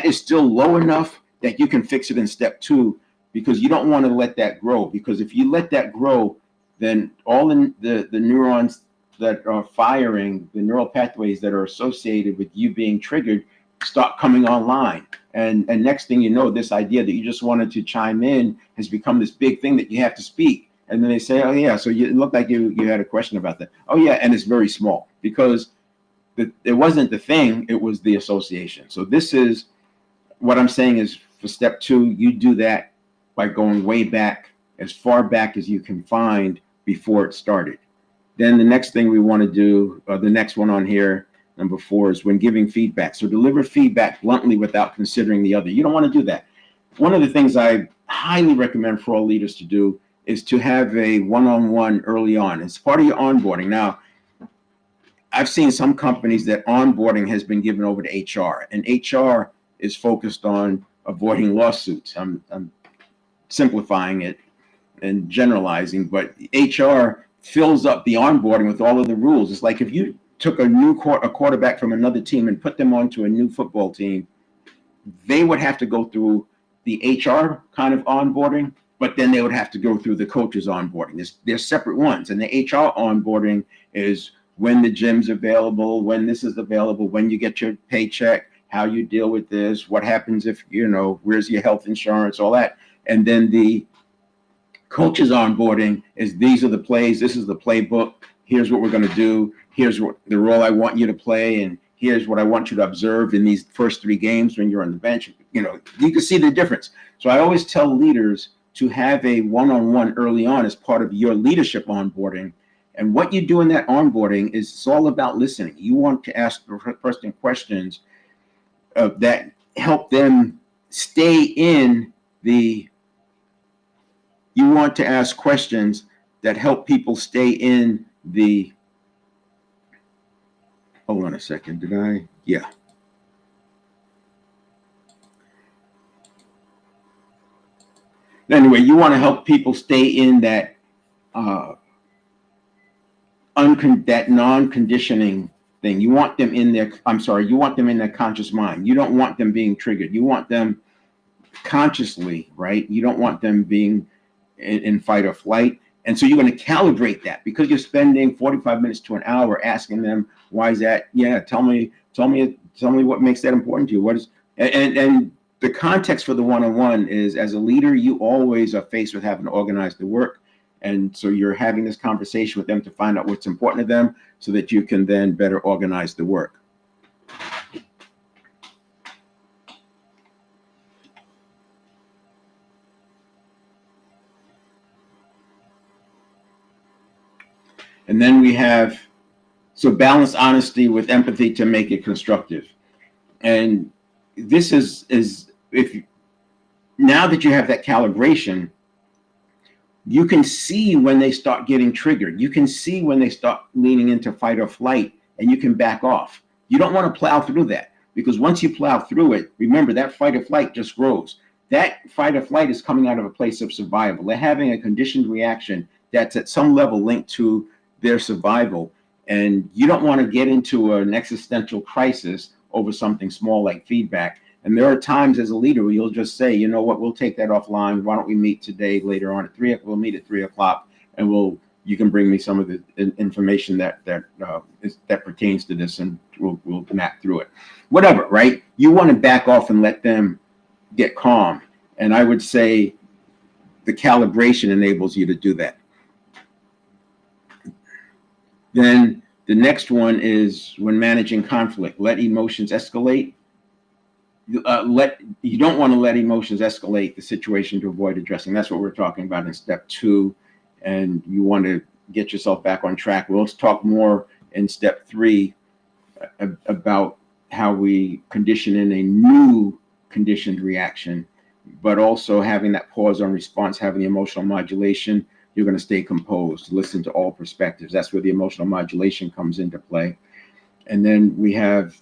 is still low enough that you can fix it in step 2, because you don't want to let that grow. Because if you let that grow, then all the neurons that are firing, the neural pathways that are associated with you being triggered, start coming online. And next thing you know, this idea that you just wanted to chime in has become this big thing that you have to speak. And then they say, oh yeah, so it looked like you had a question about that. Oh yeah, and it's very small, because it wasn't the thing, it was the association. So this is what I'm saying is, for step 2, you do that by going way back, as far back as you can find before it started. Then the next thing we want to do, the next one on here, number 4, is when giving feedback. So deliver feedback bluntly without considering the other. You don't want to do that. One of the things I highly recommend for all leaders to do is to have a one-on-one early on. It's part of your onboarding. Now, I've seen some companies that onboarding has been given over to HR, and HR is focused on avoiding lawsuits. I'm simplifying it and generalizing, but HR fills up the onboarding with all of the rules. It's like if you took a quarterback from another team and put them onto a new football team, they would have to go through the HR kind of onboarding, but then they would have to go through the coaches onboarding. There's separate ones, and the HR onboarding is when the gym's available, when this is available, when you get your paycheck, how you deal with this, what happens if, where's your health insurance, all that. And then the coaches onboarding is these are the plays, this is the playbook, here's what we're going to do, here's what the role I want you to play, and here's what I want you to observe in these first 3 games when you're on the bench. You can see the difference. So I always tell leaders to have a one-on-one early on as part of your leadership onboarding. And what you do in that onboarding is it's all about listening. You want to ask the person questions that help them stay in the, you want to ask questions that help people stay in the, hold on a second, did I? Yeah. Anyway, you want to help people stay in that that non-conditioning thing. You want them in their, you want them in their conscious mind. You don't want them being triggered. You want them consciously, right? You don't want them being in fight or flight. And so you're going to calibrate that because you're spending 45 minutes to an hour asking them, why is that? Yeah, tell me what makes that important to you. What is, and the context for the one-on-one is, as a leader, you always are faced with having to organize the work. And so you're having this conversation with them to find out what's important to them so that you can then better organize the work. And then we have, so balance honesty with empathy to make it constructive. And this is if now that you have that calibration, you can see when they start getting triggered. You can see when they start leaning into fight or flight, and you can back off. You don't want to plow through that, because once you plow through it, remember that fight or flight just grows. That fight or flight is coming out of a place of survival. They're having a conditioned reaction that's at some level linked to their survival. And you don't want to get into an existential crisis over something small like feedback. And there are times as a leader where you'll just say, you know what, we'll take that offline. Why don't we meet today later on at 3 o'clock? We'll meet at 3 o'clock, and you can bring me some of the information that pertains to this, and we'll map through it. Whatever, right? You want to back off and let them get calm. And I would say the calibration enables you to do that. Then the next one is when managing conflict, let emotions escalate. You don't want to let emotions escalate the situation to avoid addressing. That's what we're talking about in step 2. And you want to get yourself back on track. We'll talk more in step 3 about how we condition in a new conditioned reaction, but also having that pause on response, having the emotional modulation. You're going to stay composed, listen to all perspectives. That's where the emotional modulation comes into play. And then we have,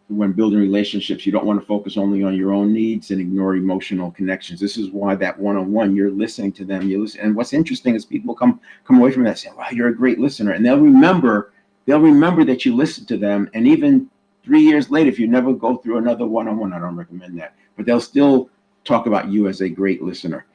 when building relationships, you don't want to focus only on your own needs and ignore emotional connections. This is why that one-on-one, you're listening to them. You listen. And what's interesting is people come away from that saying, wow, you're a great listener. And they'll remember that you listened to them. And even 3 years later, if you never go through another one-on-one, I don't recommend that, but they'll still talk about you as a great listener.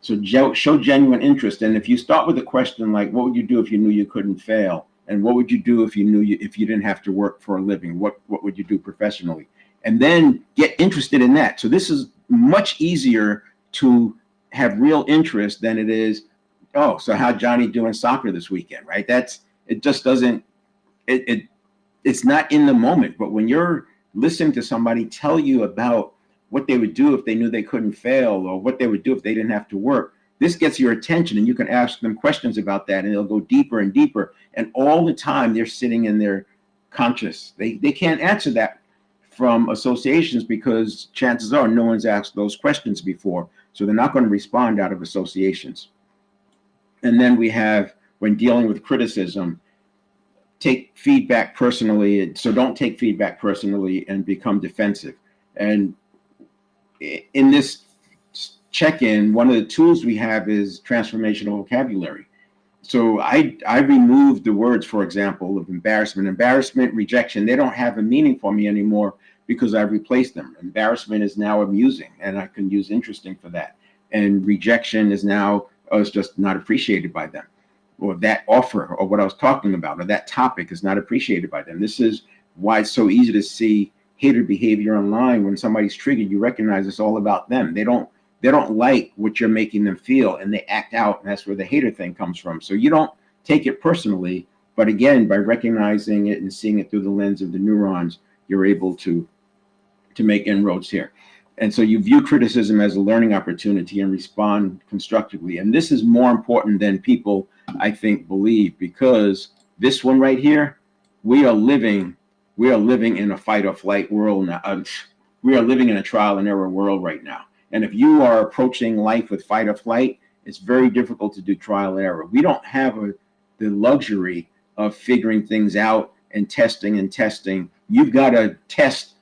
So show genuine interest. And if you start with a question like, what would you do if you knew you couldn't fail? And what would you do if you didn't have to work for a living? What would you do professionally? And then get interested in that. So this is much easier to have real interest than it is, oh, so how'd Johnny do in soccer this weekend, right? It just doesn't, it's not in the moment. But when you're listening to somebody tell you about what they would do if they knew they couldn't fail, or what they would do if they didn't have to work, this gets your attention, and you can ask them questions about that, and they'll go deeper and deeper. And all the time they're sitting in their conscious. They can't answer that from associations, because chances are no one's asked those questions before. So they're not going to respond out of associations. And then we have, when dealing with criticism, take feedback personally. So don't take feedback personally and become defensive. And in this check-in, one of the tools we have is transformational vocabulary. So I removed the words, for example, of embarrassment, rejection. They don't have a meaning for me anymore because I've replaced them. Embarrassment is now amusing, and I can use interesting for that. and rejection is now, oh, it's just not appreciated by them, or that offer or what I was talking about or that topic is not appreciated by them. This is why it's so easy to see hater behavior online. When somebody's triggered, you recognize it's all about them. They don't like what you're making them feel, and they act out, and that's where the hater thing comes from. So you don't take it personally, but again, by recognizing it and seeing it through the lens of the neurons, you're able to make inroads here. And so you view criticism as a learning opportunity and respond constructively. And this is more important than people, I think, believe, because this one right here, we are living in a fight or flight world now. We are living in a trial and error world right now. And if you are approaching life with fight or flight, it's very difficult to do trial and error. We don't have the luxury of figuring things out and testing and testing. You've got to test.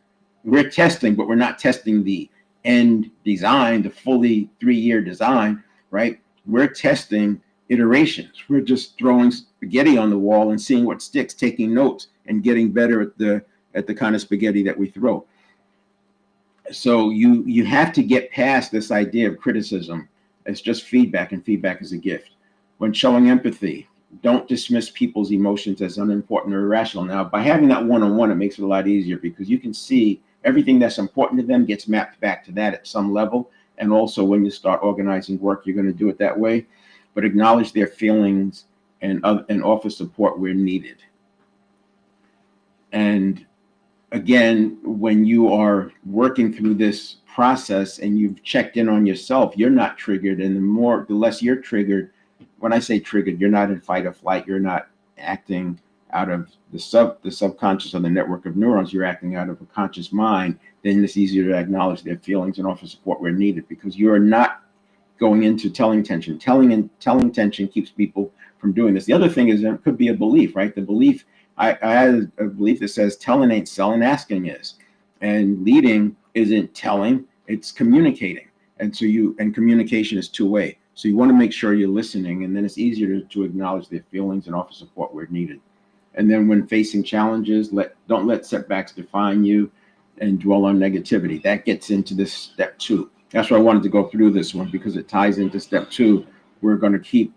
We're testing, but we're not testing the end design, the fully 3-year design, right? We're testing iterations. We're just throwing spaghetti on the wall and seeing what sticks, taking notes and getting better at the kind of spaghetti that we throw. So you have to get past this idea of criticism as just feedback, and feedback is a gift. When showing empathy, don't dismiss people's emotions as unimportant or irrational. Now, by having that one-on-one, it makes it a lot easier because you can see everything that's important to them gets mapped back to that at some level. And also when you start organizing work, you're going to do it that way. But acknowledge their feelings and offer support where needed. And again, when you are working through this process and you've checked in on yourself, you're not triggered. And the less you're triggered, when I say triggered, you're not in fight or flight. You're not acting out of the subconscious or the network of neurons. You're acting out of a conscious mind. Then it's easier to acknowledge their feelings and offer support where needed, because you're not going into telling tension. Telling tension keeps people from doing this. The other thing is it could be a belief, right? The belief, I had a belief that says telling ain't selling, asking is. And leading isn't telling, it's communicating. And so communication is two-way. So you want to make sure you're listening, and then it's easier to acknowledge their feelings and offer support where needed. And then when facing challenges, don't let setbacks define you and dwell on negativity. That gets into this step 2. That's why I wanted to go through this one, because it ties into step 2. We're going to keep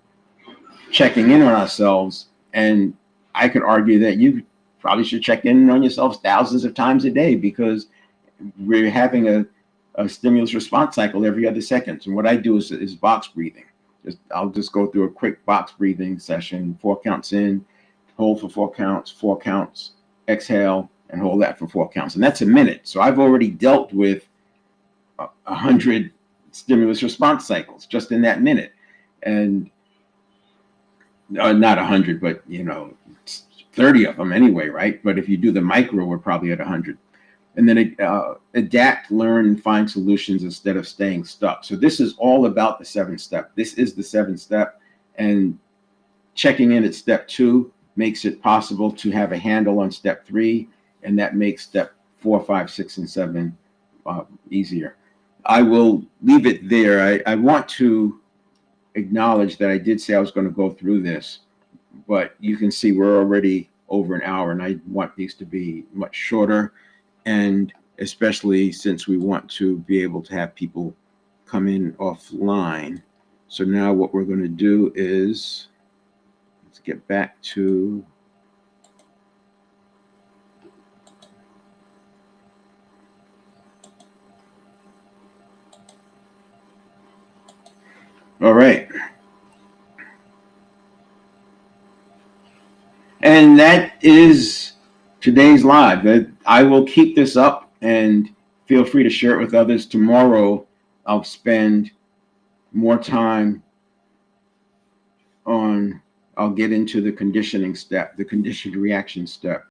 checking in on ourselves. And I could argue that you probably should check in on yourselves thousands of times a day, because we're having a stimulus response cycle every other second. And what I do is box breathing. I'll just go through a quick box breathing session, 4 counts in, hold for 4 counts, 4 counts, exhale, and hold that for 4 counts. And that's a minute. So I've already dealt with 100 stimulus response cycles just in that minute. And not 100, but 30 of them anyway, right? But if you do the micro, we're probably at 100. And then adapt, learn, and find solutions instead of staying stuck. So this is all about the 7th step. This is the 7th step. And checking in at step 2 makes it possible to have a handle on step 3. And that makes step 4, 5, 6, and 7 easier. I will leave it there. I want to acknowledge that I did say I was going to go through this, but you can see we're already over an hour, and I want these to be much shorter. And especially since we want to be able to have people come in offline. So now what we're going to do is, let's get back to all right. And that is today's live. I will keep this up, and feel free to share it with others. Tomorrow, I'll spend more time I'll get into the conditioning step, the conditioned reaction step.